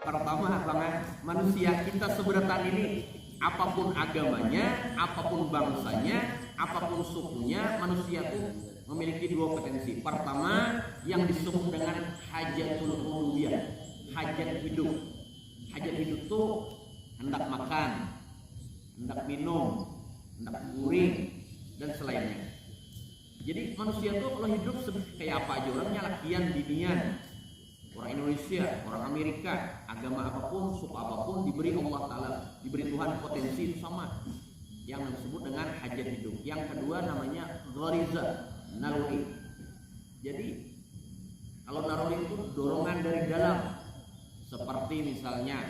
Pertama, manusia kita seberatan ini, apapun agamanya, apapun bangsanya, apapun sukunya, manusia itu memiliki dua potensi. Pertama, yang disebut dengan hajatul uluhiyah, hajat hidup. Hajat hidup itu hendak makan, hendak minum, hendak guring, dan selainnya. Jadi manusia itu kalau hidup kayak apa aja orangnya, lakian, binian. Orang Indonesia, orang Amerika, agama apapun, suku apapun, diberi Allah Ta'ala, diberi Tuhan potensi itu sama, yang disebut dengan hajat hidup. Yang kedua namanya ghariza, naluri. Jadi kalau naluri itu dorongan dari dalam, seperti misalnya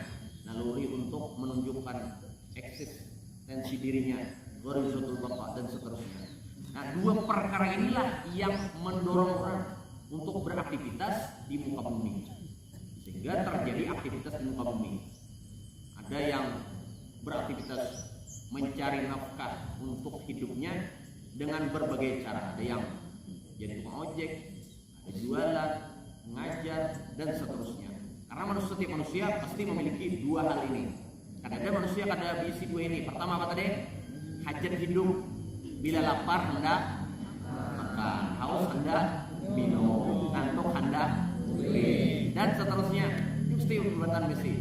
naluri untuk menunjukkan eksistensi dirinya, gharizatul baqa, dan seterusnya. Nah, dua perkara inilah yang mendorong orang untuk beraktivitas di muka bumi, sehingga terjadi aktivitas di muka bumi. Ada yang beraktivitas mencari nafkah untuk hidupnya dengan berbagai cara. Ada yang jadi tukang ojek, ada jualan, mengajar, dan seterusnya. Karena setiap manusia pasti memiliki dua hal ini. Ada manusia ada bisi dua ini. Pertama apa tadi? Hajat hidup. Bila lapar hendak makan, haus hendak minum, ngantuk hendak guring, dan seterusnya. Itu mesti perbuatan besi.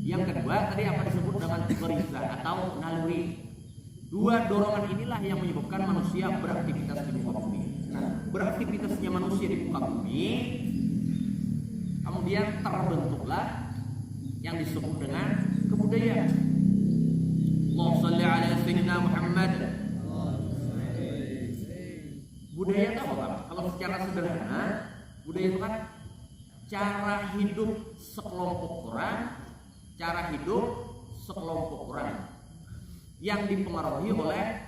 Yang kedua tadi apa disebut dengan ghariza atau naluri. Dua dorongan inilah yang menyebabkan manusia beraktivitas di muka bumi. Nah, beraktivitasnya manusia di muka bumi, kemudian terbentuklah yang disebut dengan kebudayaan. Allahumma shalli ala sayyidina Muhammad. Budaya itu apa, Pak? Kalau secara sederhana, budaya itu kan cara hidup sekelompok orang, cara hidup sekelompok orang yang dipengaruhi oleh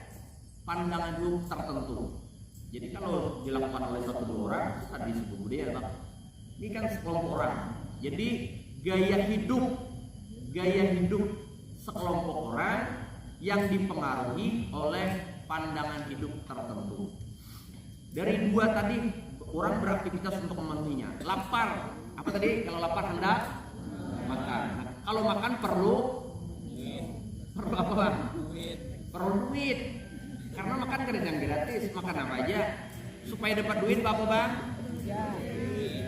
pandangan hidup tertentu. Jadi kalau dilakukan oleh satu dua orang, itu tadi disebut budaya, Pak. Ini kan sekelompok orang. Jadi gaya hidup sekelompok orang yang dipengaruhi oleh pandangan hidup tertentu. Dari dua tadi, orang beraktivitas untuk memenuhinya. Lapar, apa tadi? Kalau lapar hendak makan. Nah, kalau makan perlu apa, Bang? Perlu duit. Karena makan kan yang gratis, makan apa aja. Supaya dapat duit apa, Bang?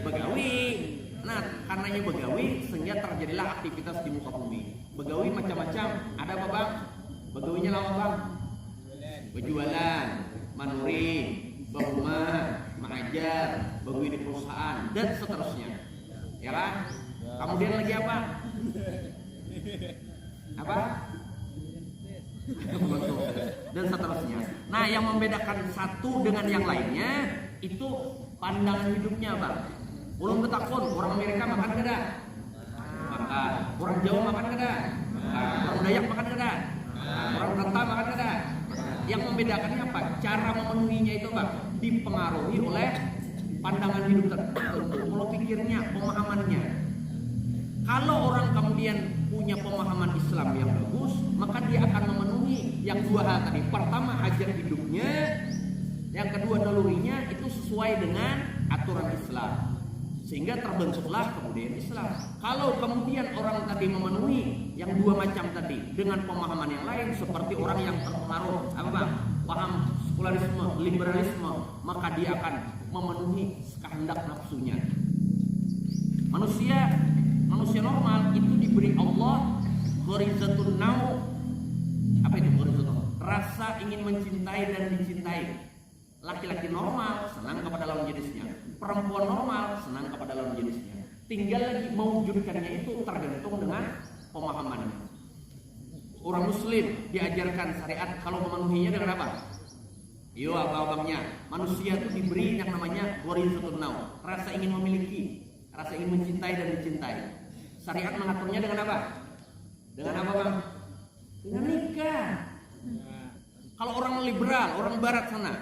Begawi. Nah, karenanya begawi sehingga terjadilah aktivitas di muka bumi. Begawi macam-macam. Ada apa, Bang? Begawinya lama, Bang? Berjualan, manuri, berumah, mengajar, begawi di perusahaan, dan seterusnya. Ya kan? Kemudian lagi apa? Apa? Dan seterusnya. Nah, yang membedakan satu dengan yang lainnya itu pandangan hidupnya, Bang. Ulun betakun, orang Amerika makan kada? Makan. Orang Jawa makan kada? Orang Dayak makan kada? Orang Renta makan kada? Yang membedakannya apa? Cara memenuhinya itu, Bang, dipengaruhi oleh pandangan hidup tertentu, pola pikirnya, pemahamannya. Kalau orang kemudian punya pemahaman Islam yang bagus, maka dia akan memenuhi yang dua hal tadi. Pertama, hajat hidupnya. Yang kedua, nalurinya itu sesuai dengan aturan Islam. Sehingga terbentuklah kemudian Islam. Kalau kemudian orang tadi memenuhi yang dua macam tadi dengan pemahaman yang lain, seperti orang yang terpengaruh apa, Bang? Paham sekularisme, liberalisme, maka dia akan memenuhi kehendak nafsunya. Manusia normal itu diberi Allah gharizatun nau. Apa itu gharizatun? Rasa ingin mencintai dan dicintai. Laki-laki normal senang kepada lawan jenisnya, perempuan normal senang kepada lawan jenisnya. Tinggal lagi mewujudkannya itu tergantung dengan pemahamannya. Orang Muslim diajarkan syariat kalau memenuhinya dengan apa? Yo, abang-abangnya, manusia itu diberi yang namanya gharizatun nau, rasa ingin memiliki, rasa ingin mencintai dan dicintai. Syariat mengaturnya dengan apa? Dengan apa, Bang? Dengan nikah. Kalau orang liberal, orang barat sana,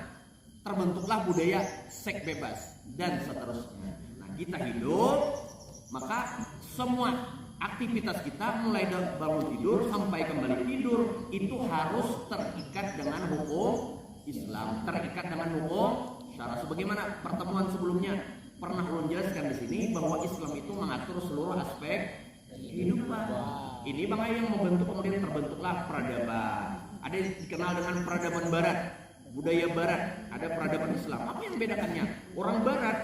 terbentuklah budaya seks bebas dan seterusnya. Nah, kita hidup, maka semua aktivitas kita mulai bangun tidur sampai kembali tidur itu harus terikat dengan hukum Islam, terikat dengan hukum syara. Sebagaimana pertemuan sebelumnya pernah ulun jelaskan di sini bahwa Islam itu mengatur seluruh aspek kehidupan. Ini bang yang membentuk, kemudian terbentuklah peradaban. Ada yang dikenal dengan peradaban barat, budaya barat, ada peradaban Islam. Apa yang membedakannya? Orang barat,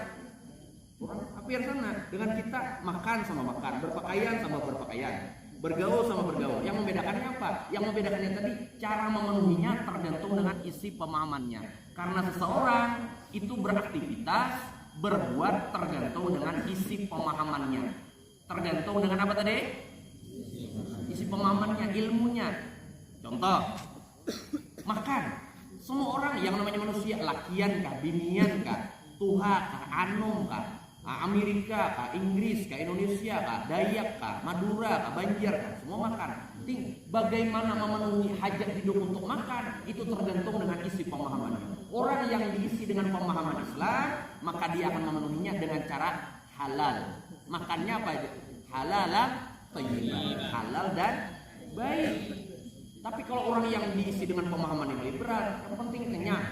orang kafir sana, dengan kita makan sama makan, berpakaian sama berpakaian, bergaul sama bergaul. Yang membedakannya apa? Yang membedakannya tadi cara memenuhinya tergantung dengan isi pemahamannya. Karena seseorang itu beraktivitas, berbuat tergantung dengan isi pemahamannya. Tergantung dengan apa tadi? Isi pemahamannya, ilmunya. Contoh, makan. Semua orang yang namanya manusia, lakian kah, binian kah, Tuha kah, Anom kah, Amerika kah, Inggris kah, Indonesia kah, Dayak kah, Madura kah, Banjar kah, semua makan. Bagaimana memenuhi hajat hidup untuk makan itu tergantung dengan isi pemahamannya. Orang yang diisi dengan pemahaman Islam, maka dia akan memenuhinya dengan cara halal. Makannya apa aja? Halal, thayyibah, halal dan baik. Tapi kalau orang yang diisi dengan pemahaman yang lebih berat, yang penting kenyang,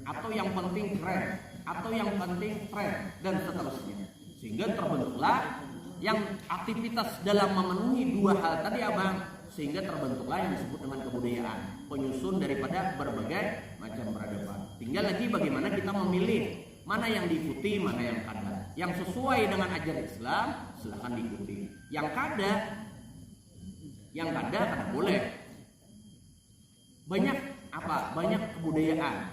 atau yang penting keren, atau yang penting tren, dan seterusnya. Sehingga terbentuklah yang aktivitas dalam memenuhi dua hal tadi abang, sehingga terbentuklah yang disebut dengan kebudayaan, penyusun daripada berbagai macam peradaban. Tinggal lagi bagaimana kita memilih mana yang diikuti, mana yang kada. Yang sesuai dengan ajaran Islam silahkan diikuti. Yang kada kada boleh. Banyak apa? Banyak kebudayaan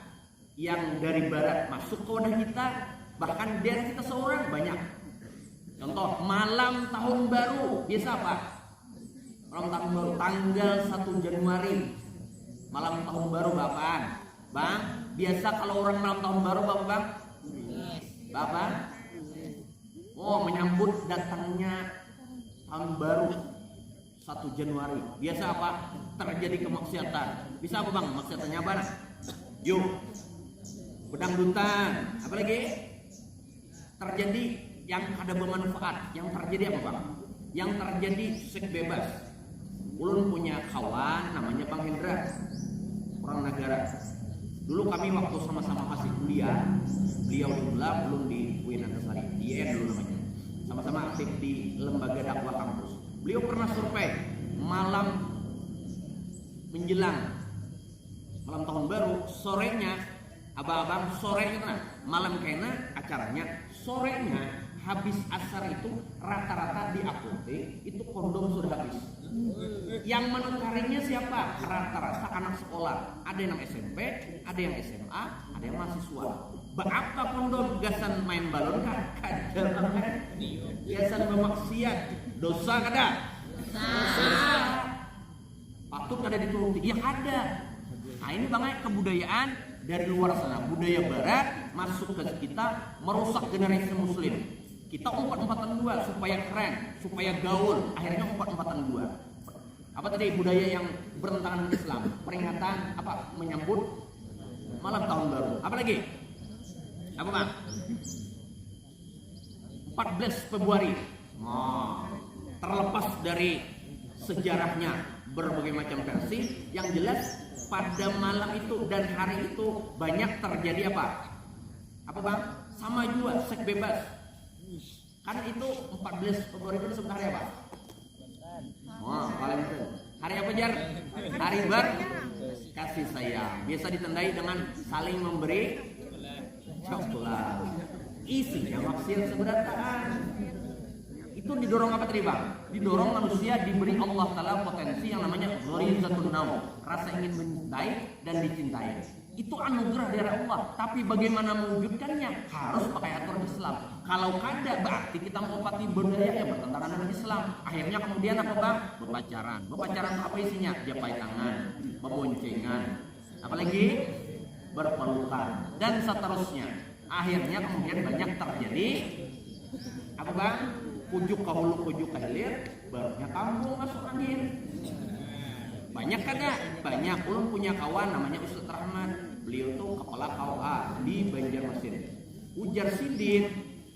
yang dari barat masuk ke wadah kita, bahkan dari kita seorang banyak. Contoh, malam tahun baru biasa apa? Malam tahun baru tanggal 1 Januari. Malam tahun baru bapaan? Bang, biasa kalau orang malam tahun baru bapak bang? Bapak? Oh, menyambut datangnya tahun baru 1 Januari. Biasa apa? Terjadi kemaksiatan. Bisa apa bang? Maksiatannya apa? Yuk, bedangdutan. Apalagi? Terjadi yang ada bermanfaat. Yang terjadi apa bang? Yang terjadi seks bebas. Ulun punya kawan namanya Bang Hendra, orang negara. Dulu kami waktu sama-sama masih kuliah, beliau di UNLAB, belum di UIN Antasari, di IN dulu namanya. Sama-sama aktif di lembaga dakwah kampus. Beliau pernah survei malam menjelang malam tahun baru, sorenya abang-abang sorenya malam kena acaranya, sorenya habis asar itu rata-rata di apotek itu kondom sudah habis. Yang menukarinya siapa? Rata-rata anak sekolah. Ada yang SMP, ada yang SMA, ada yang mahasiswa. Apa kondom? Gasan main balon kan? Kada banget. Gasan memaksiat. Dosa kada? Dosa. Patut kada dituruti? Ya kada. Nah ini banget kebudayaan dari luar sana. Budaya barat masuk ke kita, merusak generasi muslim. Kita umpat-umpatan dua supaya keren, supaya gaul. Akhirnya umpat-umpatan dua. Apa tadi budaya yang bertentangan dengan Islam? Peringatan apa? Menyambut malam tahun baru. Apa lagi? Apa bang? 14 Februari. Terlepas dari sejarahnya berbagai macam versi, yang jelas pada malam itu dan hari itu banyak terjadi apa? Apa bang? Sama juga seks bebas. Kan itu 14 Februari itu disebut hari apa? Valentine. Hari apa jar? Hari kasih sayang. Biasa ditandai dengan saling memberi coklat. Isinya maksiat seberatan. Itu didorong apa tadi bang? Didorong manusia diberi Allah Ta'ala potensi yang namanya gharizatun naum, rasa ingin mencintai dan dicintai. Itu anugerah dari Allah. Tapi bagaimana mewujudkannya? Harus pakai aturan Islam. Kalau kada berarti kita mengobati budaya yang bertentangan dengan Islam. Akhirnya kemudian apa bang? Berpacaran. Berpacaran apa isinya? Japai tangan, memboncengan, apalagi berpelukan dan seterusnya. Akhirnya kemudian banyak terjadi apa bang? Pujuk ke hulu, pujuk ke hilir, barunya kampung masuk angin. Banyak kada? Banyak. Ulun punya kawan namanya Ustaz Rahman. Beliau tuh kepala KUA di Banjarmasin. Ujar Sidin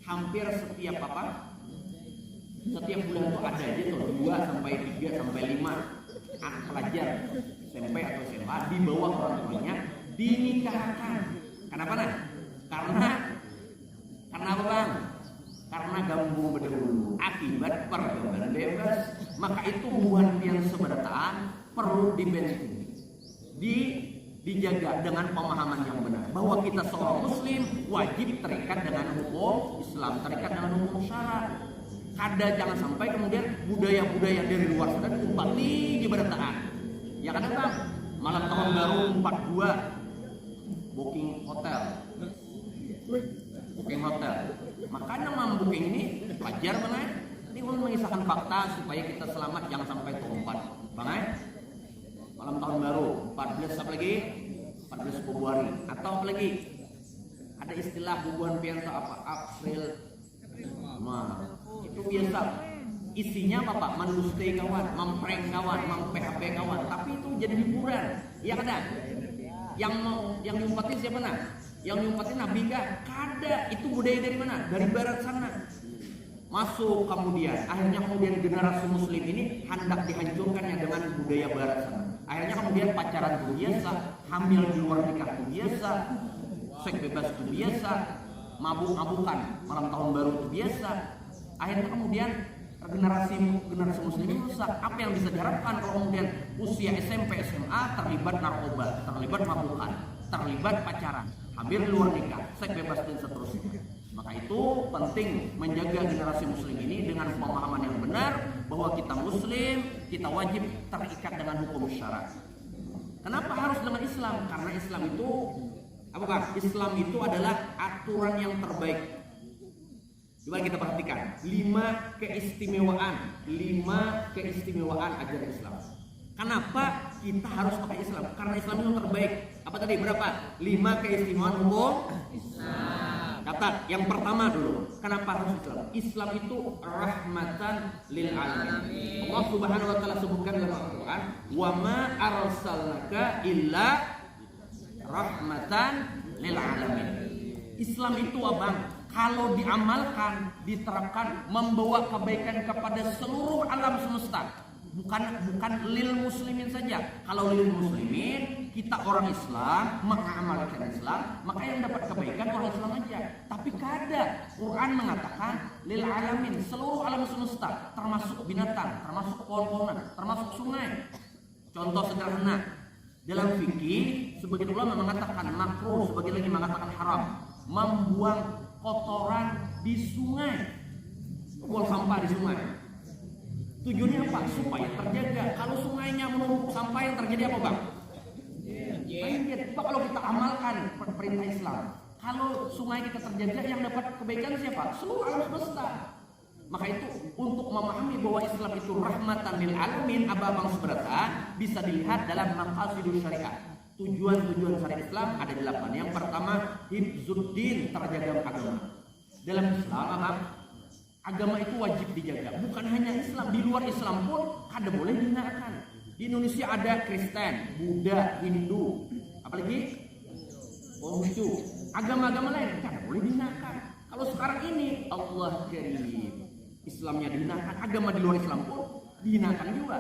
hampir setiap apa? Setiap bulan tuh ada aja tuh 2 sampai 3 sampai 5 anak pelajar SMP atau SMA di bawah orang tuanya dinikahkan. Kenapa nah? Karena apa bang? karena gambung berdahulu akibat pergaulan bebas, maka itu hubungan yang seberataan perlu dibentengi, dijaga dengan pemahaman yang benar bahwa kita seorang muslim wajib terikat dengan hukum Islam, terikat dengan hukum syara. Kada jangan sampai kemudian budaya-budaya dari luar sana diumpati jeberataan. Ya kan Bang? Malam tahun baru 42 booking hotel. Booking hotel. Makanya booking ini wajar Bang. Ini untuk mengisahkan fakta supaya kita selamat jangan sampai terumpat. Bang, malam tahun baru 14 apa lagi? 14 Februari atau apa lagi? Ada istilah hubungan pianto apa? April. Nah, itu biasa. Isinya apa Pak? Mendustai kawan, memprank kawan, mem-PHP kawan. Tapi itu jadi hiburan. Ya ada. Yang nyumpatin siapa nah? Yang nyumpatin Nabi kah? Kada. Itu budaya dari mana? Dari barat sana. Masuk kemudian generasi muslim ini hendak dihancurkannya dengan budaya barat sana. Akhirnya kemudian pacaran itu biasa, hamil di luar nikah itu biasa, seks bebas itu biasa, mabuk-mabukan malam tahun baru itu biasa. Akhirnya kemudian generasi muslim ini rusak. Apa yang bisa diharapkan kalau kemudian usia SMP SMA terlibat narkoba, terlibat mabukan, terlibat pacaran, hamil di luar nikah, seks bebas dan seterusnya. Maka itu penting menjaga generasi muslim ini dengan pemahaman yang benar bahwa kita muslim, kita wajib terikat dengan hukum syara. Kenapa harus dengan Islam? Karena Islam itu apakah? Islam itu adalah aturan yang terbaik. Coba kita perhatikan 5 keistimewaan ajaran Islam. Kenapa kita harus pakai Islam? Karena Islam itu terbaik. Apa tadi? Berapa? 5 keistimewaan hukum Islam. Catat, yang pertama dulu. Kenapa harus Islam? Islam itu rahmatan lil alamin. Allah Subhanahu wa taala sebutkan dalam Al-Qur'an, "Wa ma arsalnaka illa rahmatan lil alamin." Islam itu Abang, kalau diamalkan, diterapkan, membawa kebaikan kepada seluruh alam semesta. Bukan lil muslimin saja. Kalau lil muslimin, kita orang Islam mengamalkan Islam, maka yang dapat kebaikan orang Islam aja. Tapi kada. Quran mengatakan lil alamin, seluruh alam semesta, termasuk binatang, termasuk pohon-pohonan, termasuk sungai. Contoh sederhana, dalam fikih sebagian ulama mengatakan makruh, sebagian lagi mengatakan haram membuang kotoran di sungai, buang sampah di sungai. Tujuannya apa? Supaya terjaga. Kalau sungainya menumpuk sampah yang terjadi apa Bang? Banjir. Kalau kita amalkan perintah Islam, kalau sungai kita terjaga, yang dapat kebaikan siapa? Seluruh alam semesta. Maka itu untuk memahami bahwa Islam itu rahmatan lil alamin, abang seberata bisa dilihat dalam maqasidus syariah. Tujuan-tujuan syariat Islam ada 8. Yang pertama, hifzuddin, terjaga agama. Dalam Islam abang, agama itu wajib dijaga. Bukan hanya Islam, di luar Islam pun kada boleh dihinakan. Di Indonesia ada Kristen, Buddha, Hindu, apalagi Konghucu, agama-agama lain kada boleh dihinakan. Kalau sekarang ini Allah Karim, Islamnya dihinakan, agama di luar Islam pun dihinakan juga.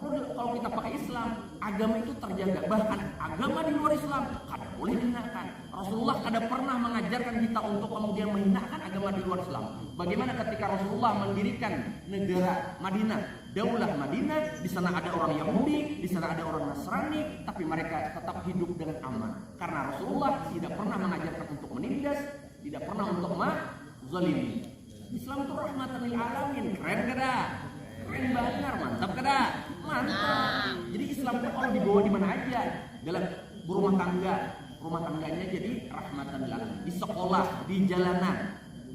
Kalau kita pakai Islam, agama itu terjaga. Bahkan agama di luar Islam kada boleh dihinakan. Rasulullah kada pernah mengajarkan kita untuk kemudian menghinakan agama di luar Islam. Bagaimana ketika Rasulullah mendirikan negara Madinah, Daulah Madinah, di sana ada orang Yahudi, di sana ada orang Nasrani, tapi mereka tetap hidup dengan aman. Karena Rasulullah tidak pernah mengajarkan untuk menindas, tidak pernah untuk menzalimi. Islam itu rahmatan lil alamin. Keren kada? Keren banget, mantap kada? Mantap. Jadi Islam itu kalau dibawa di mana aja, dalam berumah tangganya jadi rahmatan lil alamin. Di sekolah, di jalanan,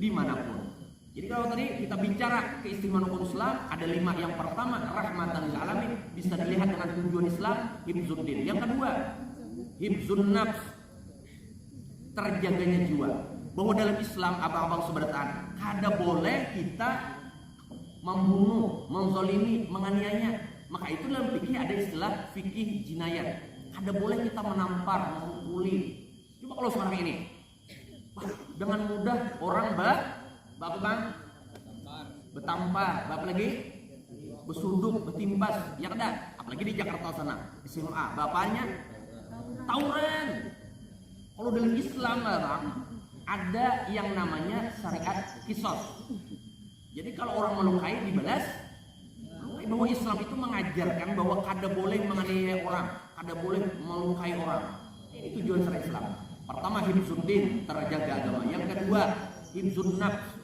dimanapun. Jadi kalau tadi kita bicara keistimewaan hukum Islam, ada 5. Yang pertama, rahmatan lil alamin, bisa dilihat dengan tujuan Islam, hifzuddin. Yang kedua, hifzun nafs, terjaganya jiwa. Bahwa dalam Islam, abang-abang seberataan, kada boleh kita membunuh, menzalimi, menganiaya. Maka itu dalam fikih ada istilah fikih jinayat. Kada boleh kita menampar, memukuli. Coba kalau sekarang ini, dengan mudah orang betampar, apa lagi? Besuduk, betimpas, ya kada? Apalagi di Jakarta sana, SMA, bapaknya tawuran. Kalau dalam Islam Bang, ada yang namanya syariat kisos. Jadi kalau orang melukai dibalas. Bahwa Islam itu mengajarkan bahwa kada boleh menganiaya orang, kada boleh melukai orang. Ini tujuan syariat Islam. Pertama, hifzuddin, terjaga agama. Yang kedua, hifzun nafs,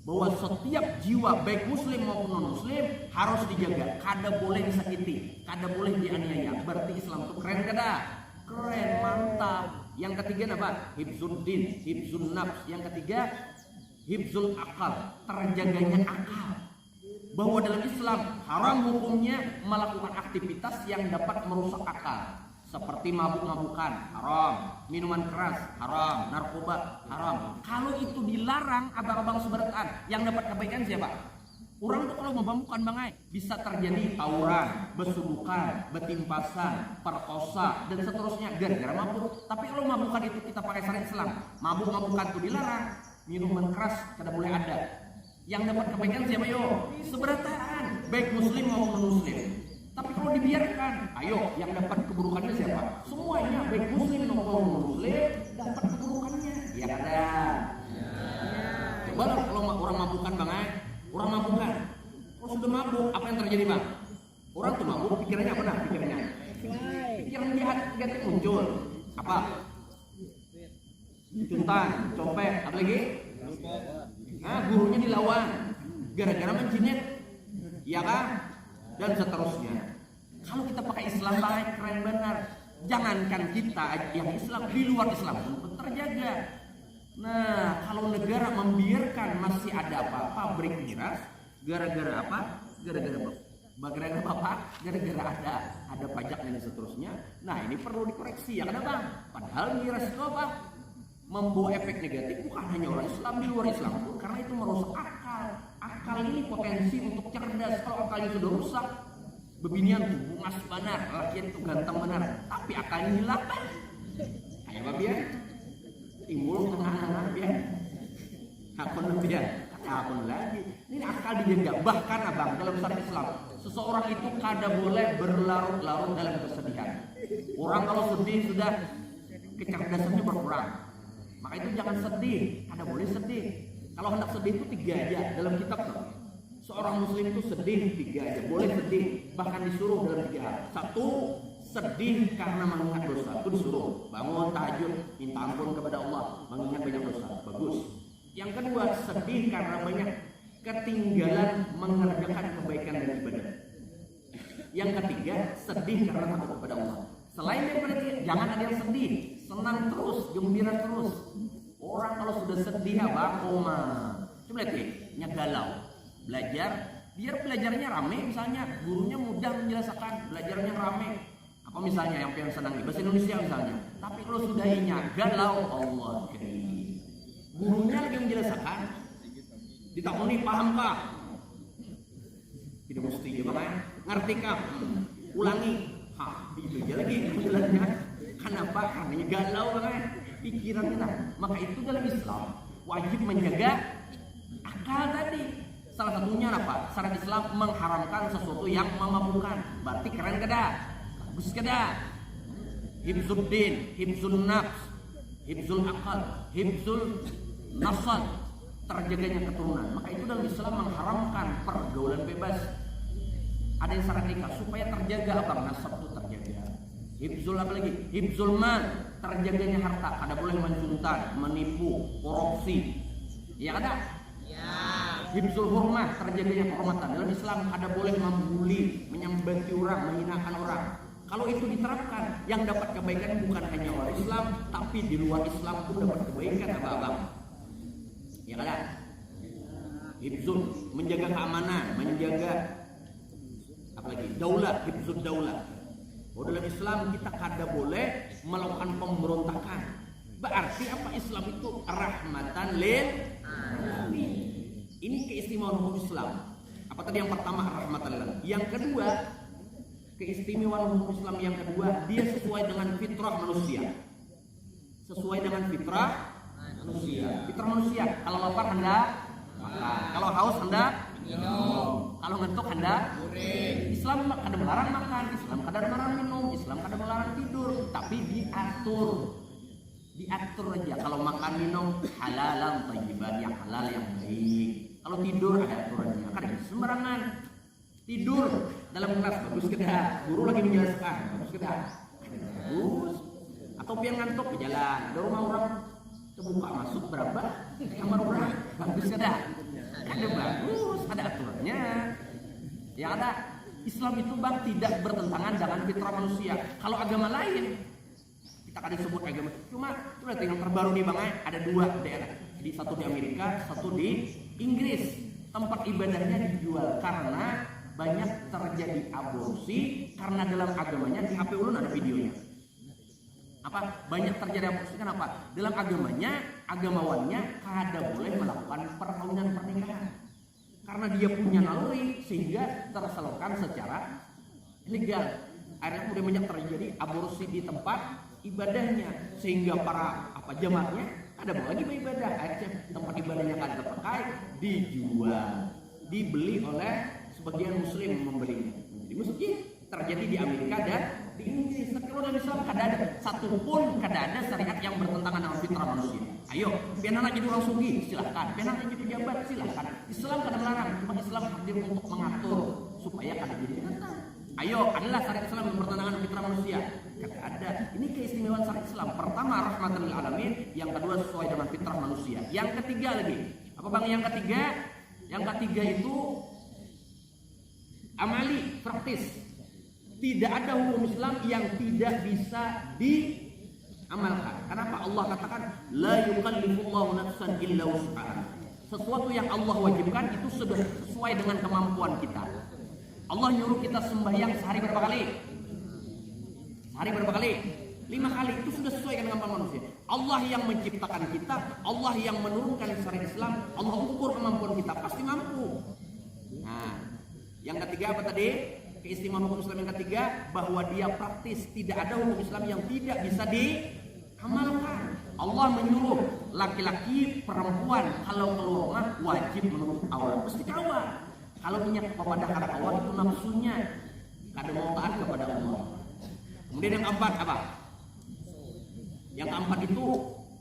bahwa setiap jiwa baik muslim maupun non muslim harus dijaga, kada boleh disakiti, kada boleh dianiaya. Berarti Islam itu keren kada? Keren, mantap. Yang ketiga apa? Hifzuddin, hifzun nafs. Yang ketiga, hifzul akal, terjaganya akal. Bahwa dalam Islam haram hukumnya melakukan aktivitas yang dapat merusak akal, seperti mabuk-mabukan haram, minuman keras haram, narkoba haram. Kalau itu dilarang, abang-abang seberatan yang dapat kebaikan siapa? Orang tuh kalau memabukkan bangai bisa terjadi tawuran, besubukan, betimpasan, perkosa dan seterusnya gara-gara mabuk. Tapi kalau mabukan itu kita pakai syariat Islam, mabuk-mabukan itu dilarang, minuman keras tidak boleh ada. Yang dapat kebaikan siapa yo? Seberataan, baik muslim maupun muslim. Tapi kalau dibiarkan, ayo yang dapat keburukannya siapa? Semuanya, baik muslim maupun muslim dapat keburukannya. Ya kada. Coba kalau orang mabukan bang, orang mabukan. Kalau sudah mabuk, apa yang terjadi bang? Orang tuh mabuk, pikirannya apa nah? Pikiran jahat muncul. Apa? Juntan, copet, apa lagi? Gurunya dilawan gara-gara menjinet, ya kan? Dan seterusnya. Kalau kita pakai Islam baik, keren benar. Jangankan kita yang Islam, di luar Islam pun terjaga. Nah, kalau negara membiarkan masih ada apa? Pabrik miras, gara-gara apa? Gara-gara apa? Gara-gara ada pajak dan seterusnya. Nah, ini perlu dikoreksi ya, kenapa? Padahal miras itu apa? Membawa efek negatif bukan hanya orang Islam, di luar Islam pun, karena itu merusak akal. Akal ini potensi untuk cerdas. Kalau akalnya sudah rusak, bebinian tuh bungas benar, lakian itu ganteng benar, tapi akalnya hilang. Ayo babi ya, timbul tengah-tengah ya, akun lebih ya, akun lagi. Ini akal dijaga. Bahkan abang dalam syariat Islam, seseorang itu kada boleh berlarut-larut dalam kesedihan. Orang kalau sedih sudah kecerdasannya berkurang. Maka itu jangan sedih, ada boleh sedih. Kalau hendak sedih itu 3 aja dalam kitab tuh. Seorang muslim itu sedih 3 aja, boleh sedih, bahkan disuruh dalam 3 hal. 1, sedih karena mengingat dosa, itu disuruh. Bangun tahajud, minta ampun kepada Allah, mengingat banyak dosa, bagus. Yang kedua, sedih karena banyak ketinggalan mengerjakan kebaikan dan ibadah. Yang ketiga, sedih karena takut kepada Allah. Selain daripada itu, jangan ada yang sedih, senang terus, gembira terus. Orang kalau sudah sedih apa? Koma. Coba lihat nih, galau. Belajar, biar belajarnya rame, misalnya gurunya mudah menjelaskan, belajarnya rame. Apa misalnya yang pengen senang bahasa Indonesia misalnya. Tapi kalau sudah galau, Allah karim. Gurunya lagi menjelaskan, ditakoni paham kah? Tidak mesti ya Pak, ngerti kah? Ulangi. Itu aja lagi penjelasannya. Kenapa? Karena galau kan pikirannya. Maka itu dalam Islam wajib menjaga akal tadi. Salah satunya apa? Syariat Islam mengharamkan sesuatu yang memabukkan. Berarti keren kada? Bagus kada? Hifzuddin, hifzun nafs, hifzul akal, hifzul nafsan, terjaganya keturunan. Maka itu dalam Islam mengharamkan pergaulan bebas. Ada yang syarat nikah supaya terjaga apa? Nasab itu terjaga. Hifzul apa lagi? Hifzul mal, terjaganya harta. Kada boleh menjuntan, menipu, korupsi. Ya kada? Ya. Hifzul hurmah, terjaganya kehormatan. Dalam Islam kada boleh membuli, menyembati orang, menghinakan orang. Kalau itu diterapkan, yang dapat kebaikan bukan hanya orang Islam, tapi di luar Islam pun dapat kebaikan abang-abang. Ya kada? Hifzul, menjaga keamanan, menjaga apalagi daulah, hifzud daulah. Dalam Islam kita kada boleh melakukan pemberontakan. Berarti apa? Islam itu rahmatan lil alamin. Ini keistimewaan hukum Islam. Apa tadi yang pertama? Rahmatan lil alamin. Yang kedua, keistimewaan hukum Islam yang kedua, dia sesuai dengan fitrah manusia. Sesuai dengan fitrah manusia. Fitrah manusia. Kalau lapar hendak makan, kalau haus hendak minum, kalau ngantuk hendak guring. Islam kada melarang makan, Islam kada melarang minum, Islam kada melarang tidur, tapi diatur. diatur aja. Kalau makan minum halalan thayyiban, yang halal yang baik. Kalau tidur ada aturannya. Kan sembarangan tidur dalam kelas bagus kedah, guru lagi menjelaskan bagus kedah, bagus. Atau pian ngantuk ke jalan, ada rumah orang terbuka masuk berapa, kamar orang bagus kedah, ada bagus, ada aturannya. Yang ada Islam itu bang tidak bertentangan dengan fitrah manusia. Kalau agama lain kita kan disebut agama, cuma lihat yang terbaru nih bang, ada 2 daerah, di satu di Amerika, satu di Inggris, tempat ibadahnya dijual karena banyak terjadi aborsi karena dalam agamanya di HP ulun ada videonya. Apa banyak terjadi aborsi kenapa? Dalam agamanya, agamawannya kada boleh melakukan perkawinan pernikahan karena dia punya naluri sehingga tersalurkan secara legal. Akhirnya kemudian banyak terjadi aborsi di tempat ibadahnya sehingga para jamaahnya ada lagi beribadah. Akhirnya tempat ibadahnya kada terpakai, dijual, dibeli oleh sebagian muslim membelinya. Jadi masjid terjadi di Amerika dan di Inggris. Kalau dalam Islam kada ada satupun syariat yang bertentangan dengan fitrah manusia. Ayo, biar anak jadi orang sugih silahkan, biar anak jadi pejabat silahkan. Islam kada melarang, cuma Islam hadir untuk mengatur supaya kada jadi binatang. Ayo, adalah syariat Islam yang bertentangan dengan fitrah manusia. Kada ada. Ini keistimewaan syariat Islam. Pertama rahmatan lil alamin, yang kedua sesuai dengan fitrah manusia. Yang ketiga lagi, apa bang yang ketiga? Yang ketiga itu amali, praktis. Tidak ada hukum Islam yang tidak bisa diamalkan. Kenapa? Allah katakan la yukallifullahu nafsan illa wus'aha. Sesuatu yang Allah wajibkan itu sudah sesuai dengan kemampuan kita. Allah nyuruh kita sembahyang sehari berapa kali? Sehari berapa kali? 5 kali. Itu sudah sesuai dengan kemampuan manusia. Allah yang menciptakan kita, Allah yang menurunkan syariat Islam, Allah ukur kemampuan kita, pasti mampu. Nah, yang ketiga apa tadi? Keistimewaan hukum Islam yang ketiga, bahwa dia praktis. Tidak ada hukum Islam yang tidak bisa diamalkan. Allah menyuruh laki-laki, perempuan kalau keluar rumah wajib menutup aurat, mesti kawat. Kalau punya kepada kada kawat itu nafsunya, kada mau taat kepada Allah. Kemudian yang keempat apa? Yang keempat itu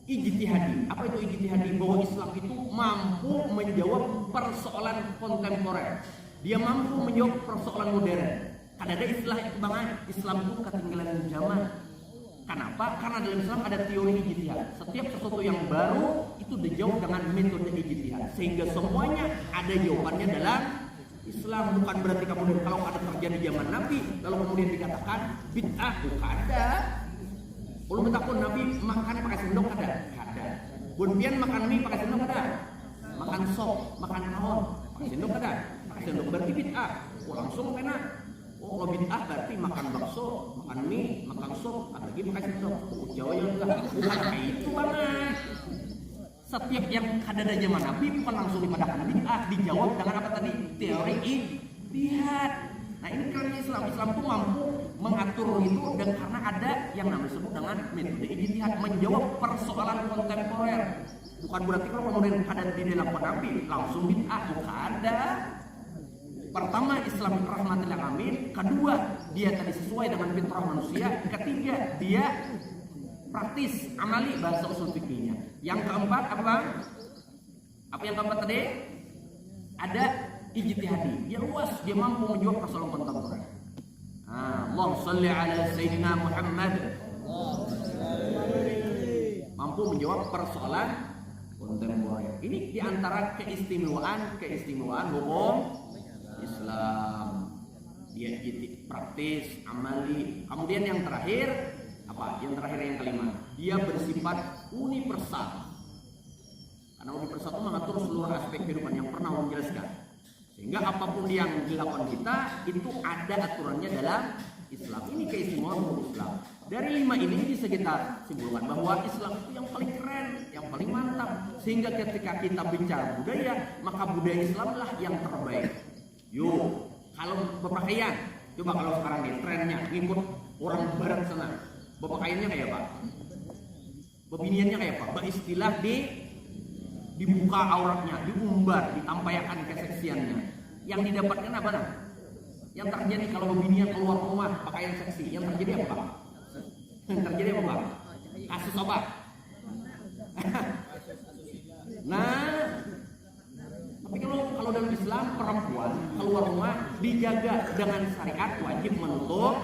ijtihadi. Apa itu ijtihadi? Bahwa Islam itu mampu menjawab persoalan kontemporer. Dia mampu menjawab persoalan modern. Kada ada istilah itu bang, Islam itu ketinggalan zaman. Kenapa? Karena dalam Islam ada teori ijtihad. Setiap sesuatu yang baru itu dijawab dengan metode ijtihad. Sehingga semuanya ada jawabannya dalam Islam. Bukan berarti kemudian kalau ada terjadi zaman Nabi lalu kemudian dikatakan bid'ah, kada. Kalau minta pun Nabi makan pakai sendok kada? Kada. Bunpian makan mie pakai sendok kada? Makan sop, makan naon pakai sendok kada? Pakai sendok berarti bid'ah. Langsung kena. Kalau bid'ah berarti makan bakso, makan mie, makan sop, apalagi pakai sendok. Jawa yang enggak. Bukan kayak itu banget. Setiap yang ada zaman Nabi bukan langsung dipadakan bid'ah, dijawab dengan apa tadi? Teori ijtihad. Nah ini kan Islam itu mampu mengatur itu, dan karena ada yang namanya disebut dengan metode ijtihad, menjawab persoalan kontemporer. Bukan berarti kalau kemudian ada di dalam Nabi langsung bid'ah, bukan ada. Pertama, Islam rahmatil lil alamin. Kedua, dia tadi sesuai dengan fitrah manusia. Ketiga, dia praktis, amali, bahasa usul fikihnya. Yang keempat apa bang? Apa yang keempat tadi? Ada ijtihadi. Dia luas, dia mampu menjawab persoalan kontemporer. Allahumma shalli ala sayyidina Muhammad. Mampu menjawab persoalan kontemporer. Ini diantara keistimewaan hukum Islam. Dia praktis, amali. Kemudian yang terakhir apa? Yang terakhir yang kelima, dia bersifat universal. Karena universal itu mengatur seluruh aspek kehidupan yang pernah menjelaskan. Sehingga apapun yang dilakukan kita itu ada aturannya dalam Islam. Ini keistimewaan hukum Islam. Dari 5 ini bisa kita simpulkan bahwa Islam itu yang paling keren, yang paling mantap. Sehingga ketika kita bicara budaya, maka budaya Islam lah yang terbaik. Yuk, kalau berpakaian, coba kalau sekarang nih trennya ngikut orang barat sana, berpakaiannya kayak apa? Bebiniannya kayak apa? Beristilah dibuka auratnya, diumbar, ditampaikan keseksiannya. Yang didapatkan apa nah? Yang terjadi kalau bebinian keluar rumah pakaian seksi, yang terjadi apa? Yang terjadi apa bang? Kasus apa? Nah, tapi kalau dalam Islam perempuan keluar rumah dijaga dengan syariat wajib menutup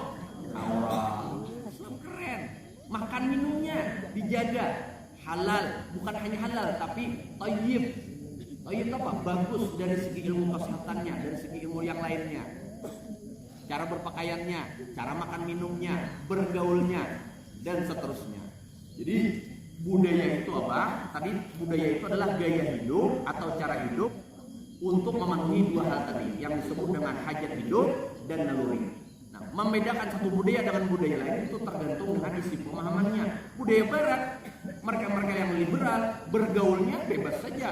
aurat. Islam keren. Makan minumnya dijaga halal, bukan hanya halal tapi thayyib. Thayyib apa? Bagus dari segi ilmu kesehatannya, dari segi ilmu yang lainnya. Cara berpakaiannya, cara makan minumnya, bergaulnya dan seterusnya. Jadi budaya itu apa? Tadi budaya itu adalah gaya hidup atau cara hidup untuk memenuhi dua hal tadi yang disebut dengan hajat hidup dan naluri. Nah, membedakan satu budaya dengan budaya lain itu tergantung dengan isi pemahamannya. Budaya barat, mereka-mereka yang liberal, bergaulnya bebas saja.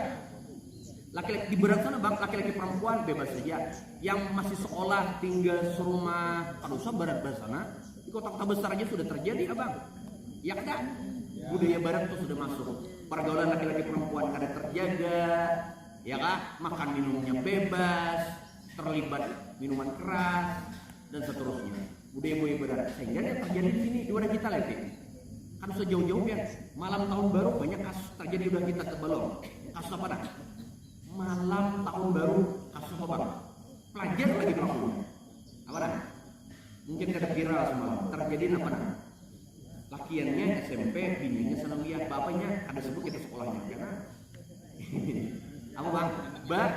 Laki-laki di barat sana bang, laki-laki perempuan bebas saja. Yang masih sekolah tinggal serumah, usah barat sana, di kota-kota besar aja sudah terjadi abang. Ya kan? Budaya barat itu sudah masuk. Pergaulan laki-laki perempuan kada terjaga. Ya kan, makan minumnya bebas, terlibat minuman keras dan seterusnya. Budaya-budaya berat sehingga yang terjadi di sini di wadah kita lagi. Kan sejauh-jauh ya, malam tahun baru banyak kasus terjadi di wadah kita terbalong. Kasus apa dah? Malam tahun baru kasus apa? Pelajar lagi pelakunya. Apa dah? Mungkin kada viral semalam. Terjadi apa dah? Lakiannya SMP, bininya senang lihat, bapaknya ada sebut kita sekolahnya karena apa bang?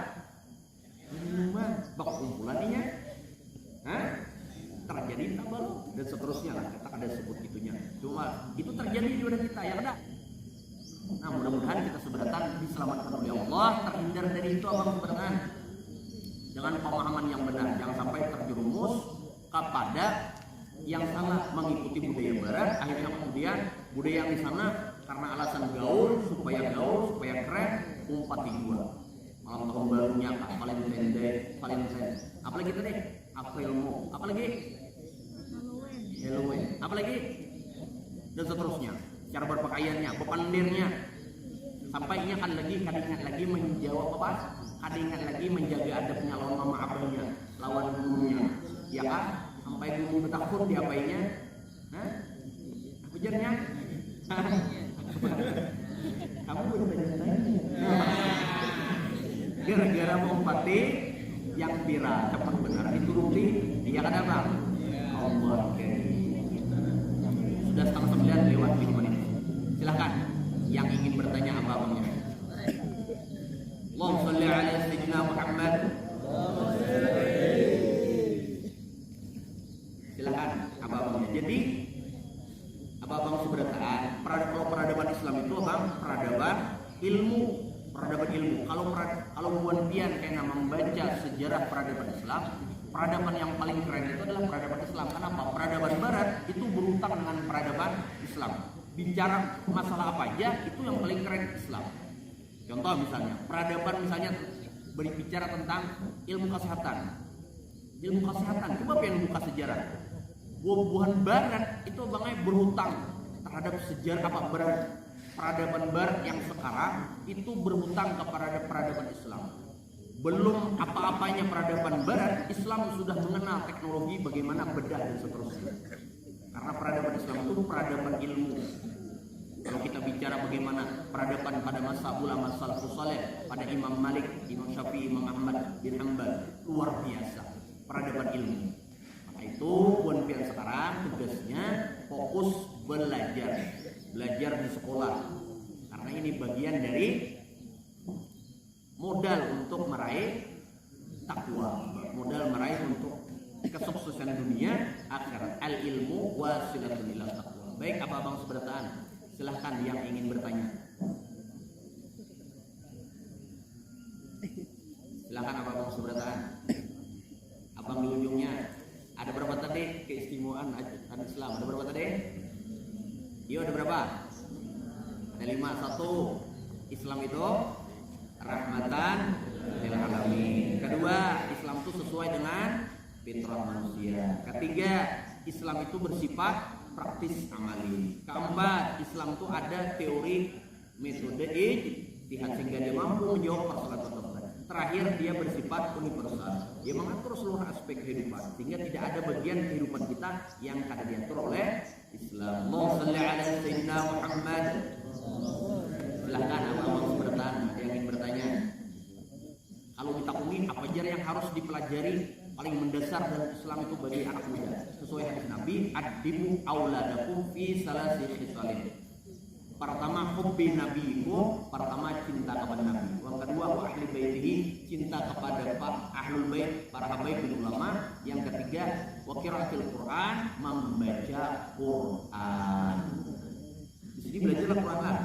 Minuman, bak kumpulannya, terjadi tabal dan seterusnya lah. Kita ada sebut itunya. Cuma itu terjadi di wadah kita ya ada. Nah mudah-mudahan kita seberatan diselamatkan oleh Allah, terhindar dari itu abang seberatan dengan pemahaman yang benar, jangan sampai terjerumus kepada yang salah mengikuti budaya barat. Akhirnya kemudian budaya yang di sana karena alasan gaul supaya keren umpat di gua. Malam tahun barunya Valentine, apalagi tadi Aprilmu, apalagi Halloween, apalagi dan seterusnya. Cara berpakaiannya, bepandirnya, sampai ingat lagi menjawab apa? Ingat lagi menjaga adabnya lawan mama abahnya, lawan gurunya, ya kan? Sampai guru takut diapainya, ujarnya, kamu belum tanya. Gara-gara mengumpati yang viral cepat benar dituruti, dia kan bang? Allah, sudah setengah 9 lewat 5 menit. Silakan yang ingin bertanya apa abangnya. Allahumma shalli ala sayyidina Muhammad. Silakan apa abangnya. Jadi apa abang seberatan? Kalau peradaban Islam itu abang peradaban ilmu. Kalau buan pian kayak membaca sejarah peradaban Islam, peradaban yang paling keren itu adalah peradaban Islam. Kenapa? Peradaban Barat itu berutang dengan peradaban Islam. Bicara masalah apa aja itu yang paling keren Islam. Contoh misalnya peradaban berbicara tentang ilmu kesehatan. Coba pengen buka sejarah. Buah-buahan Barat itu bangnya berhutang terhadap sejarah peradaban Barat yang sekarang itu berhutang kepada peradaban Islam. Belum apa-apanya peradaban Barat, Islam sudah mengenal teknologi bagaimana bedah dan seterusnya. Karena peradaban Islam itu peradaban ilmu. Kalau kita bicara bagaimana peradaban pada masa ulama salafus saleh, pada Imam Malik, Imam Syafi'i, Imam Ahmad bin Hanbal, luar biasa peradaban ilmu. Maka itu buan pian sekarang tugasnya fokus belajar di sekolah, karena ini bagian dari modal untuk meraih takwa, modal meraih untuk kesuksesan dunia akhirat. Al ilmu wasilatun ila taqwa. Baik, apa abang seberatan? Silahkan yang ingin bertanya. Silahkan apa abang seberatan? Abang di ujungnya. Ada berapa tadi keistimewaan Islam? Ada berapa tadi? Iya, ada berapa? Ada 5. 1, Islam itu rahmatan lil alamin. Kedua, Islam itu sesuai dengan fitrah manusia. Ketiga, Islam itu bersifat praktis amali. Keempat, Islam itu ada teori metode ijtihad sehingga dia mampu menjawab persoalan tersebut. Terakhir, dia bersifat universal. Dia mengatur seluruh aspek kehidupan sehingga tidak ada bagian kehidupan kita yang kada diatur oleh Islam. Allahumma shalli ala sayyidina Muhammad. Silahkan abang bertanya. bertanya, kalau ditakuni apa aja yang harus dipelajari paling mendasar dalam Islam itu bagi anak muda? Sesuai hadis Nabi, adibu auladakum fi salasi khisalin. Pertama hubbi nabiyikum, pertama cinta kepada Nabi. Yang kedua wa ahli baitihi, cinta kepada ahlul bait, para habaib bin ulama. Yang ketiga wa qiraatil Quran, membaca Quran. Di sini belajarlah Quran lah.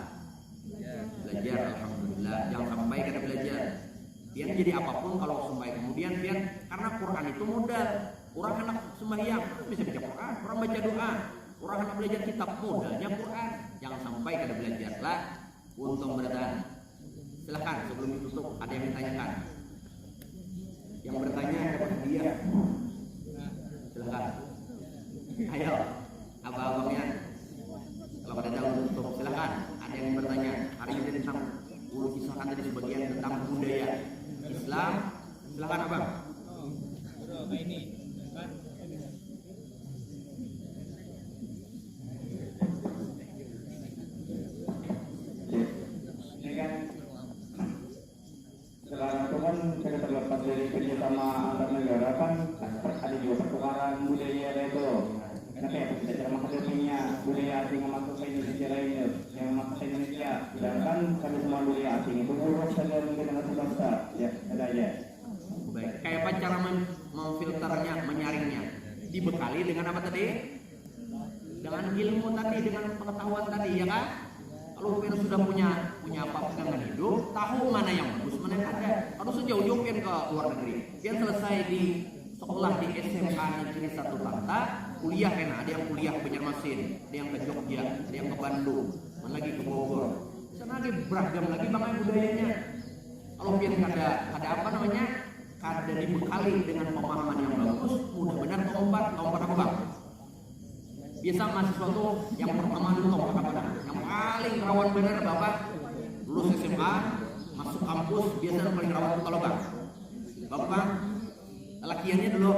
Belajar alhamdulillah, jangan sampai kada belajar. Pian jadi apapun kalau sampai kemudian pian, karena Quran itu modal. Orang anak sembahyang bisa baca Quran, orang baca doa. Orang anak belajar kitab modalnya Quran. Jangan sampai kada belajar lah. Untung bertahan. Silakan sebelum ditutup ada yang ditanyakan. Yang bertanya kepada dia. Silakan. Ayo, abang-abangnya. Kalau ada yang tutup silakan. Ada yang bertanya. Hari ini tentang kisahkan tadi sebagian tentang budaya Islam. Silakan abang. Ini kan sekarang itu kan saya terlepas dari kerjasama antar negara kan ada juga pertukaran budaya itu. Nah kayak kita cara menghadapinya budaya asing yang masuk ke Indonesia lainnya, yang masuk ke Indonesia. Sedangkan kami semua budaya asing itu buruk saja mungkin dengan bangsa. Ya, ada aja. Baik, kayak apa cara memfilternya, menyaringnya? Dibekali dengan apa tadi? Dengan ilmu tadi, dengan pengetahuan tadi, ya kan? Kalau pian sudah punya apa pegangan hidup, tahu mana yang bagus, mana yang ada. Harus sejauh-jauh pian ke luar negeri. Pian selesai di sekolah di SMA Negeri 1 Tanta, kuliah kan ada yang kuliah ke Banjarmasin, ada yang ke Jogja, ada yang ke Bandung, mana lagi ke Bogor. Sana lagi beragam lagi bangsa budayanya. Kalau pian ada apa namanya? Kada dibekali dengan pemahaman yang bagus, mudah benar lompat apa bang? Biasa mahasiswa tuh yang pertama dulu lompat apa? Yang paling rawan benar bapak lulus SMA masuk kampus biasanya paling rawan tuh kalau bang, bapak lakiannya dulu,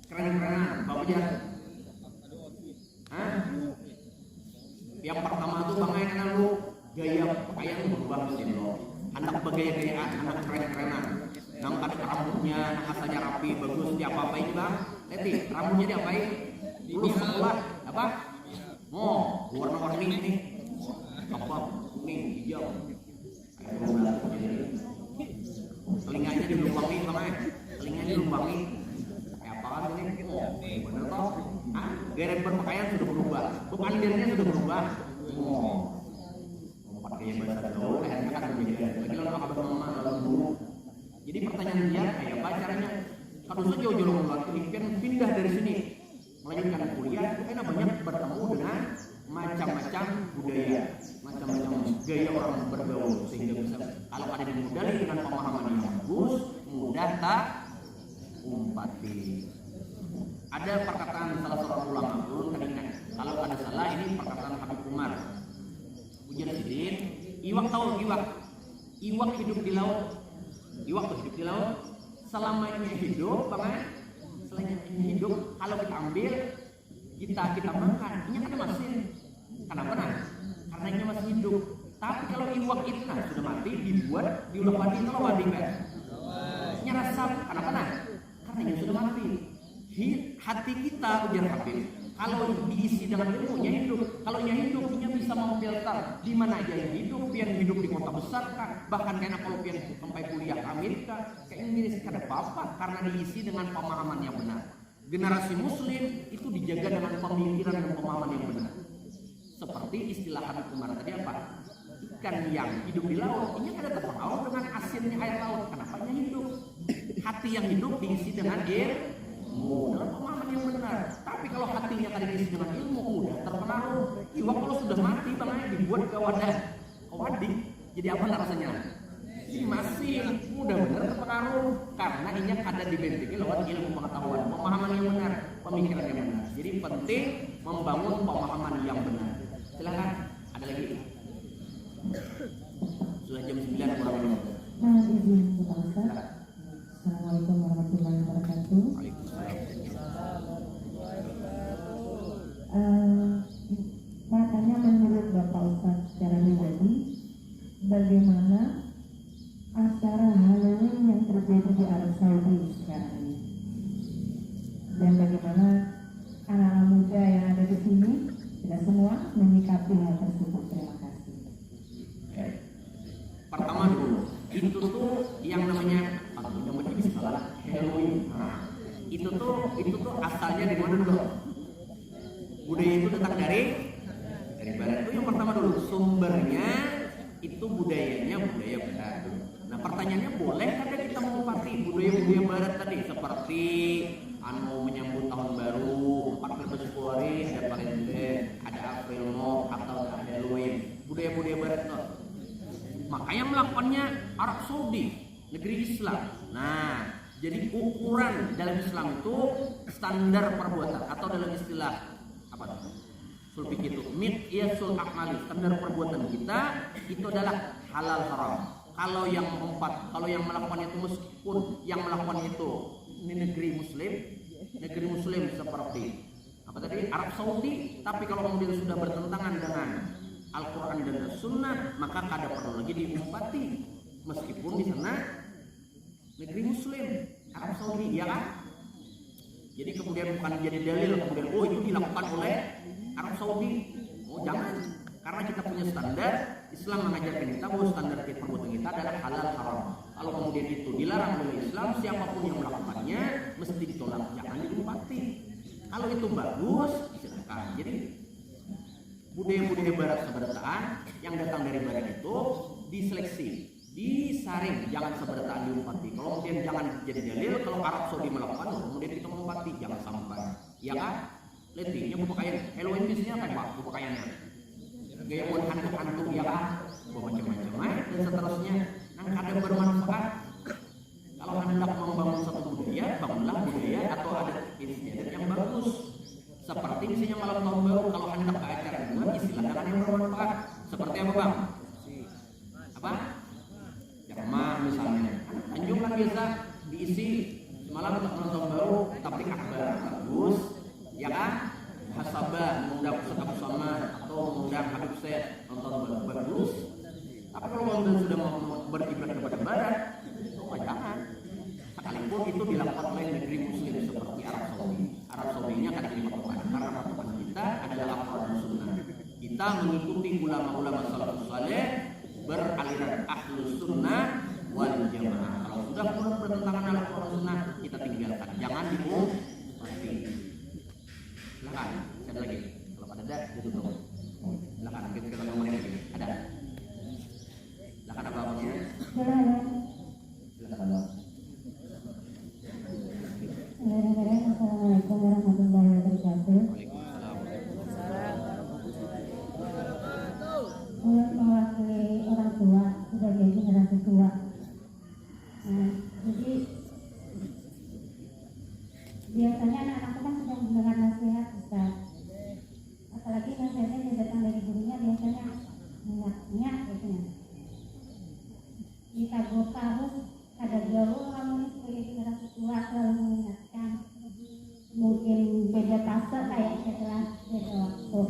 keren-kerenan bapak aja, yang pertama tuh bangnya lu gaya pakaian berubah sih lo. Anak bergaya-gayaan, anak keren-kerenan. Nangkat rambutnya, asalnya rapi, bagus, diapa-apain bang. Lihat rambutnya diapain? Lulus sekolah, apa? Oh, warna-warni nih. Apa? Kuning, hijau. Telinganya dilumbangi bang, telinganya dilumbangi. Kayak apaan ini? Oh, bener toh? Gaya berpakaian sudah berubah, bepandirnya sudah berubah. Oh. Pakai bahasa gaul, akhirnya kan menjadi lagi lama abah mama dalam guru. Jadi pertanyaan dia kayak apa caranya? Kalau sejauh-jauh keluar pian pindah dari sini melanjutkan kuliah, karena banyak bertemu dengan macam-macam budaya, macam-macam gaya orang bergaul sehingga bisa kalau ada dimodali dengan pemahaman yang bagus, mudah tak umpati. Ada perkataan salah seorang ulama dulu teringat. Kalau ada salah ini perkataan Habib Umar. Ujar sidin, iwak tahu iwak hidup di laut, iwak tuh hidup di laut selama ini hidup, bang, selama ini hidup kalau kita ambil kita makan, ini kan masih, kenapa nah? Karena ini masih hidup. Tapi kalau iwak itu nah sudah mati dibuat diulah mati kalau mati kan, nyerasap, kenapa nah? Karena ini sudah mati. Hati kita ujar Habib. Kalau diisi dengan ilmunya hidup, kalau yang hidup dia bisa memfilter di mana aja yang hidup, pian hidup di kota besar kan, bahkan karena kalau pian sampai kuliah ke Amerika, ke Inggris kada apa-apa karena diisi dengan pemahaman yang benar. Generasi Muslim itu dijaga dengan pemikiran dan pemahaman yang benar. Seperti istilah Habib Umar tadi apa? Ikan yang hidup di laut, ini kada terpengaruh dengan asinnya air laut. Kenapa dia hidup? Hati yang hidup diisi dengan ilmu, dalam pemahaman yang benar. Tapi kalau hatinya tadi diisi dengan ilmu, udah terpengaruh. Iwak kalau sudah mati, bang, dibuat ke wadah, ke wadik, jadi apa rasanya? Ini masih mudah benar terpengaruh karena ini ada dibentengi lewat ilmu pengetahuan, pemahaman yang benar, pemikiran yang benar. Jadi penting membangun pemahaman yang benar. Silakan, ada lagi. Sudah jam 9 kurang lebih. Assalamualaikum warahmatullahi wabarakatuh. Katanya menurut Bapak Ustadz secara pribadi, bagaimana anak-anak muda yang ada di sini tidak semua menyikapi hal tersebut. Terima kasih. Pertama dulu, itu tuh yang namanya Halloween. Itu tuh asalnya dari mana dulu? Budaya itu datang dari barat. Itu yang pertama dulu, sumbernya itu budaya barat. Nah pertanyaannya, boleh kada kita mengobati budaya barat tadi, seperti menyambut tahun baru 14 Februari, ada Valentine, ada April Mop, atau ada Halloween, budaya barat tuh. Makanya melakukannya Arab Saudi, negeri Islam. Nah, jadi ukuran dalam Islam itu standar perbuatan, atau dalam istilah apa tuh? Sulfik itu miqyasul a'mali, standar perbuatan kita itu adalah halal haram. Kalau yang melakukan itu, meskipun yang melakukan itu ini negeri muslim seperti apa tadi Arab Saudi, tapi kalau kemudian sudah bertentangan dengan Al-Quran dan As-Sunnah, maka kada perlu lagi diumpati, meskipun di sana negeri muslim Arab Saudi, ya kan? Jadi kemudian bukan jadi dalil kemudian itu dilakukan oleh Arab Saudi. Jangan, karena kita punya standar. Islam mengajarkan kita bahwa standar perbuatan kita adalah halal haram. Kalau kemudian itu dilarang oleh Islam, siapapun yang melakukannya mesti ditolak, jangan diumpati. Kalau itu bagus, silakan. Jadi budaya barat seberataan yang datang dari barat itu diseleksi, disaring, jangan seberataan diumpati. Kalau kemudian jangan jadi dalil kalau Arab Saudi melakukan, kemudian kita mengumpati, jangan sampai. Ya kan? Lihat nih, yang pakaian Halloween biasanya apa Pak? Pakaiannya gaya hantu-hantu, ya kan? Macam-macam dan seterusnya. Nah, kadang bermanfaat. Kalau hendak membangun satu budaya, bangunlah budaya atau ada istiadat yang bagus. Seperti misalnya malam tahun baru, kalau hendak ke acara buat istilahkan yang bermanfaat. Seperti apa Bang? Apa? Jarmah misalnya. Tanjung kan biasa diisi malam tahun baru, tapi akbar bagus, ya kan? Hasabah, mengundang Ustaz Sama atau mengundang Habib Syed nonton bagus. Tapi kalau kemudian sudah mau berkiblat kepada barat, jangan. Sekalipun itu dilakukan oleh negeri muslim seperti Arab Saudi. Arab Saudinya kan dilakukan karena patokan kita adalah Al-Quran Sunnah. Kita mengikuti ulama-ulama salafus saleh beraliran Ahlus Sunnah wal Jamaah. Kalau sudah bertentangan dengan Al-Quran Sunnah, kita tinggalkan. Jangan diumpati. Silakan, ada lagi. Kalau ada ditutup. Silakan, kita ngomongin lagi. Ada. Silakan apa-apanya. Silakan. Assalamualaikum warahmatullahi wabarakatuh. Saya mewakili orang tua sebagai generasi tua. Jadi biasanya anak-anak kan sudah mendengar nasihat Ustaz. Apalagi nasihatnya yang datang dari gurunya biasanya minyak biasanya. Kita harus ada jauh kamu sebagai generasi tua selalu mengingatkan. Mungkin beda fase kayak setelah beda waktu.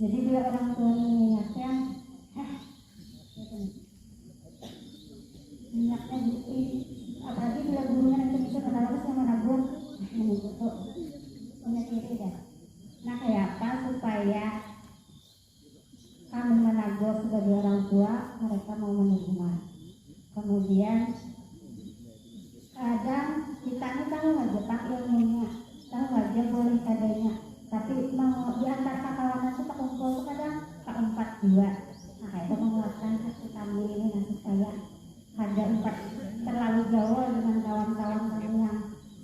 Jadi bila orang tua mengingatkan, minyaknya dikit. Apalagi bila gurunya nanti bisa kenal sama nabung mengikuti punya diri kan. Nah kayak apa supaya kami menagur sebagai orang tua mereka mau menerima. Kemudian kadang kita ini tahu aja Pak ilmunya, tahu aja boleh kadanya, tapi mau di antara kawan itu kumpul itu kadang keempat dua. Nah kayak itu mengeluarkan hati kami ini supaya ada empat terlalu gaul dengan kawan-kawan kami yang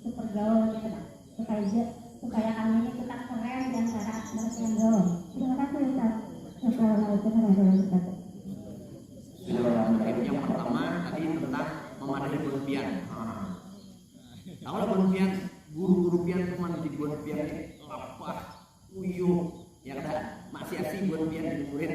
super gaul gitu Pak. Supaya kami ini tetap keren di antara mereka yang gaul. Terima kasih Ustaz. Assalamualaikum warahmatullahi wabarakatuh. Yang pertama tadi tentang memadai berlebihan. Tahu berlebihan, guru-guru pian cuma di buat pian lapah, uyuh, ya ada masih asing buat pian di murid.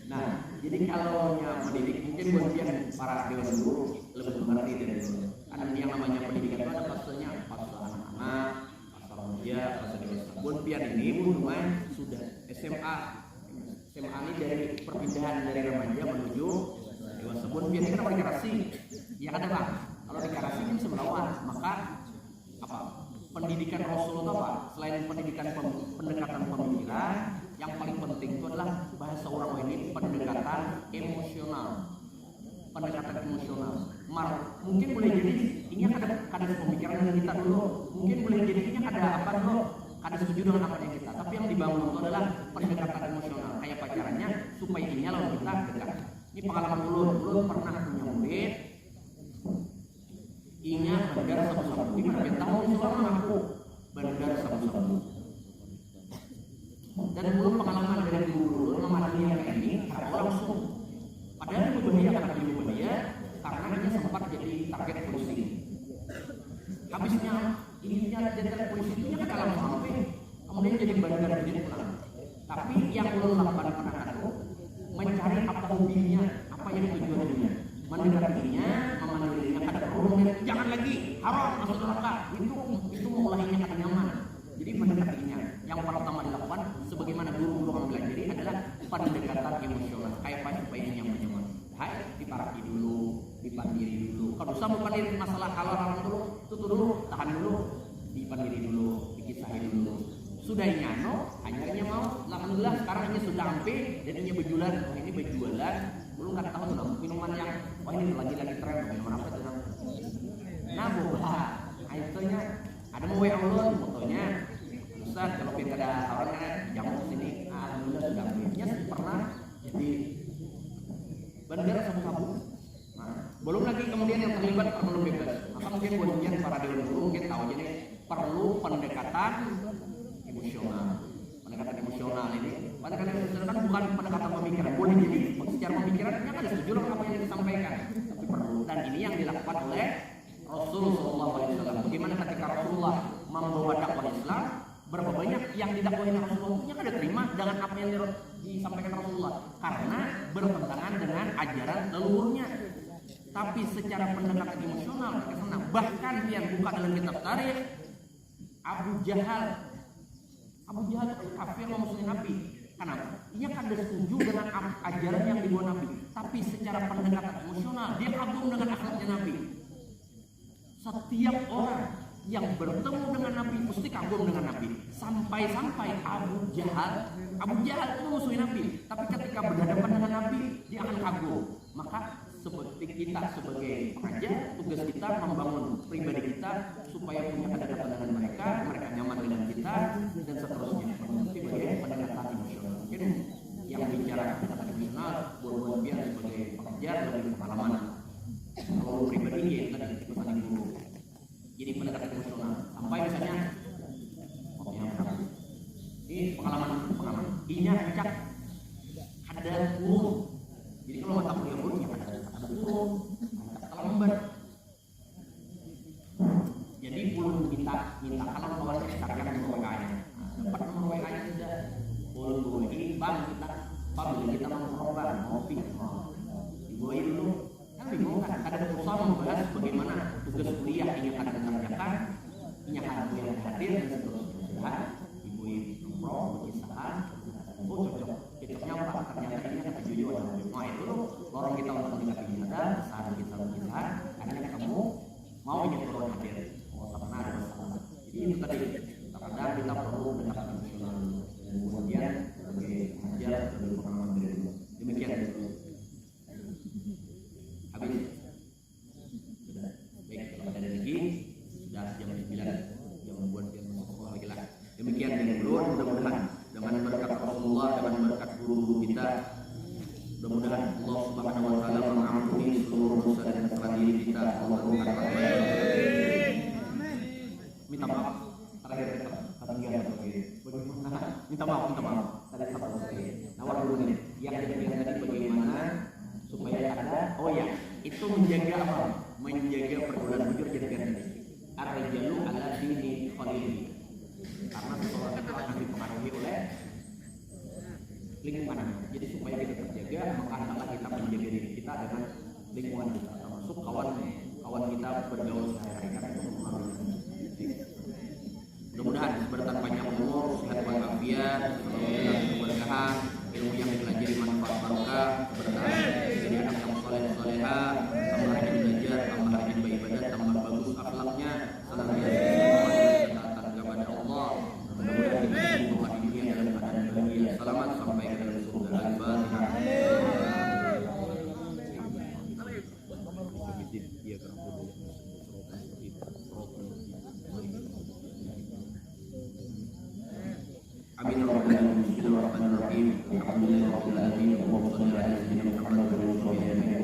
Nah, jadi kalau mendidik mungkin buat pian para dewan guru lebih mengerti dari itu. Karena yang namanya pendidikan itu ada fasenya, fase anak-anak, fase remaja, fase dewasa. Buat pian ini bukan sudah SMA ini dari perpindahan dari remaja menuju dewasa. Buat pian ini kan generasi, ya ada Bang. Kalau deklarasi kan bisa melawan, maka pendidikan Rasul itu apa? Selain pendidikan pendekatan pemikiran, yang paling penting itu adalah bahasa orang ini pendekatan emosional. Pendekatan emosional. Mungkin boleh jadi ini ada pemikiran yang kita dulu. Mungkin boleh jadi ini ada apa dulu? Ada setuju dengan apa yang kita. Tapi yang dibangun itu adalah pendekatan emosional. Kayak pacarannya supaya ini lawan kita dekat. Ini pengalaman dulu pernah punya murid. Inya bandar sabu-sabu. Ini kan tahu seorang aku bandar sabu-sabu. Dan dulu pengalaman dari dulu memahami yang ini orang langsung. Padahal itu berbahaya karena dia berbahaya karena dia sempat jadi target polisi. Habisnya ininya jadi polisi itu kan dalam sampai kemudian jadi bandar jadi pulang. Tapi yang ulun lakukan anak itu mencari apa hobinya, apa yang tujuannya, mendekatinya, memandirinya kada perlu jangan lagi haram masuk neraka itu memulainya kada nyaman. Jadi mendekatinya yang pertama dilakukan sebagaimana guru-guru mempelajari adalah pendekatan emosional kayak apa supaya ini nyaman. Hai, diparaki dulu, dipandiri dulu. Kalau usah mau pandiri masalah halal dulu, tutup dulu, tahan dulu, dipandiri dulu, dikisahin dulu. Sudah nyano, akhirnya mau. Alhamdulillah sekarang ini sudah sampai dan ini berjualan. Oh, ini berjualan. Belum nggak tahu sudah minuman yang ini lagi tren minuman apa itu namanya? Nah, boba. Akhirnya ada mau WA ulun fotonya. Ustaz kalau kita ada orangnya jamu sini. Alhamdulillah sudah sampai. Pernah jadi bandar sabu-sabu. Nah, belum lagi kemudian yang terlibat perlu bebas. Maka mungkin buatnya para dewan guru mungkin tahu jadi perlu pendekatan emosional. Pendekatan emosional ini, pendekatan emosional kan bukan pendekatan pemikiran. Boleh jadi secara pemikirannya kan setuju dengan apa yang disampaikan, tapi perlu. Dan ini yang dilakukan oleh Rasulullah SAW. Bagaimana ketika Rasulullah membawa dakwah Islam, berapa banyak yang didakwahi Rasulullah yang ada terima dengan apa yang disampaikan Rasulullah karena bertentangan dengan ajaran leluhurnya. Tapi secara pendekatan emosional mereka senang. Bahkan yang buka dalam kitab tarikh Abu Jahal itu kafir memusuhi Nabi. Kenapa? Ia kan setuju dengan ajaran yang dibawa Nabi. Tapi secara pendekatan emosional dia kagum dengan akhlaknya Nabi. Setiap orang yang bertemu dengan Nabi mesti kagum dengan Nabi. Sampai-sampai Abu Jahal itu memusuhi Nabi. Tapi ketika berhadapan dengan Nabi dia akan kagum. Maka seperti kita sebagai pengajar, tugas kita membangun pribadi kita supaya punya kedekatan dengan mereka nyaman dengan kita dan seterusnya. Sebagai pendekatan emosional. Mungkin yang bicara pendekatan emosional buat biar sebagai pengajar lebih pengalaman. Kalau pribadi ya tadi pesan guru. Jadi pendekatan emosional. Sampai misalnya ini pengalaman. Inya cak ada burung. Jadi kalau mata kuliah burung ya ada burung, ada lembar. Jadi belum minta kalau kawannya carikan nomor WA-nya. Dapat nomor WA-nya sudah. Belum ini bang kita mau ngopi. Dibuain dulu. Kan bingung kan ada usaha membahas bagaimana tugas kuliah ini akan dikerjakan, ini akan hadir dan seterusnya. Dibuain nomor berkisahan. Oh cocoknya apa? Ternyata ini akan tujuan. Nah itu lorong kita untuk mendekati ada, saat kita berkisahan, akhirnya kamu mau ini turun hadir. Karena ada masalah. Jadi itu tadi. Terkadang kita perlu pendekatan emosional. Kemudian sebagai pengajar sebagai pengalaman diri. Demikian. Habis. Sudah. Baik, kalau ada lagi sudah jam 9. Jam membuat dia masuk lagi lah. Demikian dari dulu, mudah-mudahan dengan berkat Rasulullah, dengan berkat guru-guru kita, mudah-mudahan Allah Subhanahu wa taala mengampuni seluruh dosa dan kesalahan diri kita. Allah minta maaf terakhir minta maaf tadi satu nawar dulu nih yang tadi bagaimana supaya ada itu menjaga apa? Menjaga pergaulan bujur jadi ganti. Ar-rijalu ala dini khalili. Karena seseorang itu akan dipengaruhi oleh lingkungan. Jadi supaya kita terjaga, maka hendaklah kita menjaga diri kita dengan lingkungan kita. Termasuk kawan kita bergaul sehari-hari karena itu mempengaruhi. Mudah-mudahan berkat panjang umur, sehat walafiat, keberkahan, ilmu yang dipelajari manfaat barokah, keberkahan, jadi anak yang soleh solehah, tambah rajin belajar, tambah rajin beribadah, tambah bagus akhlaknya, senantiasa Alhamdulillahirabbil alamin. Allahumma shalli ala sayyidina Muhammad wa ala alihi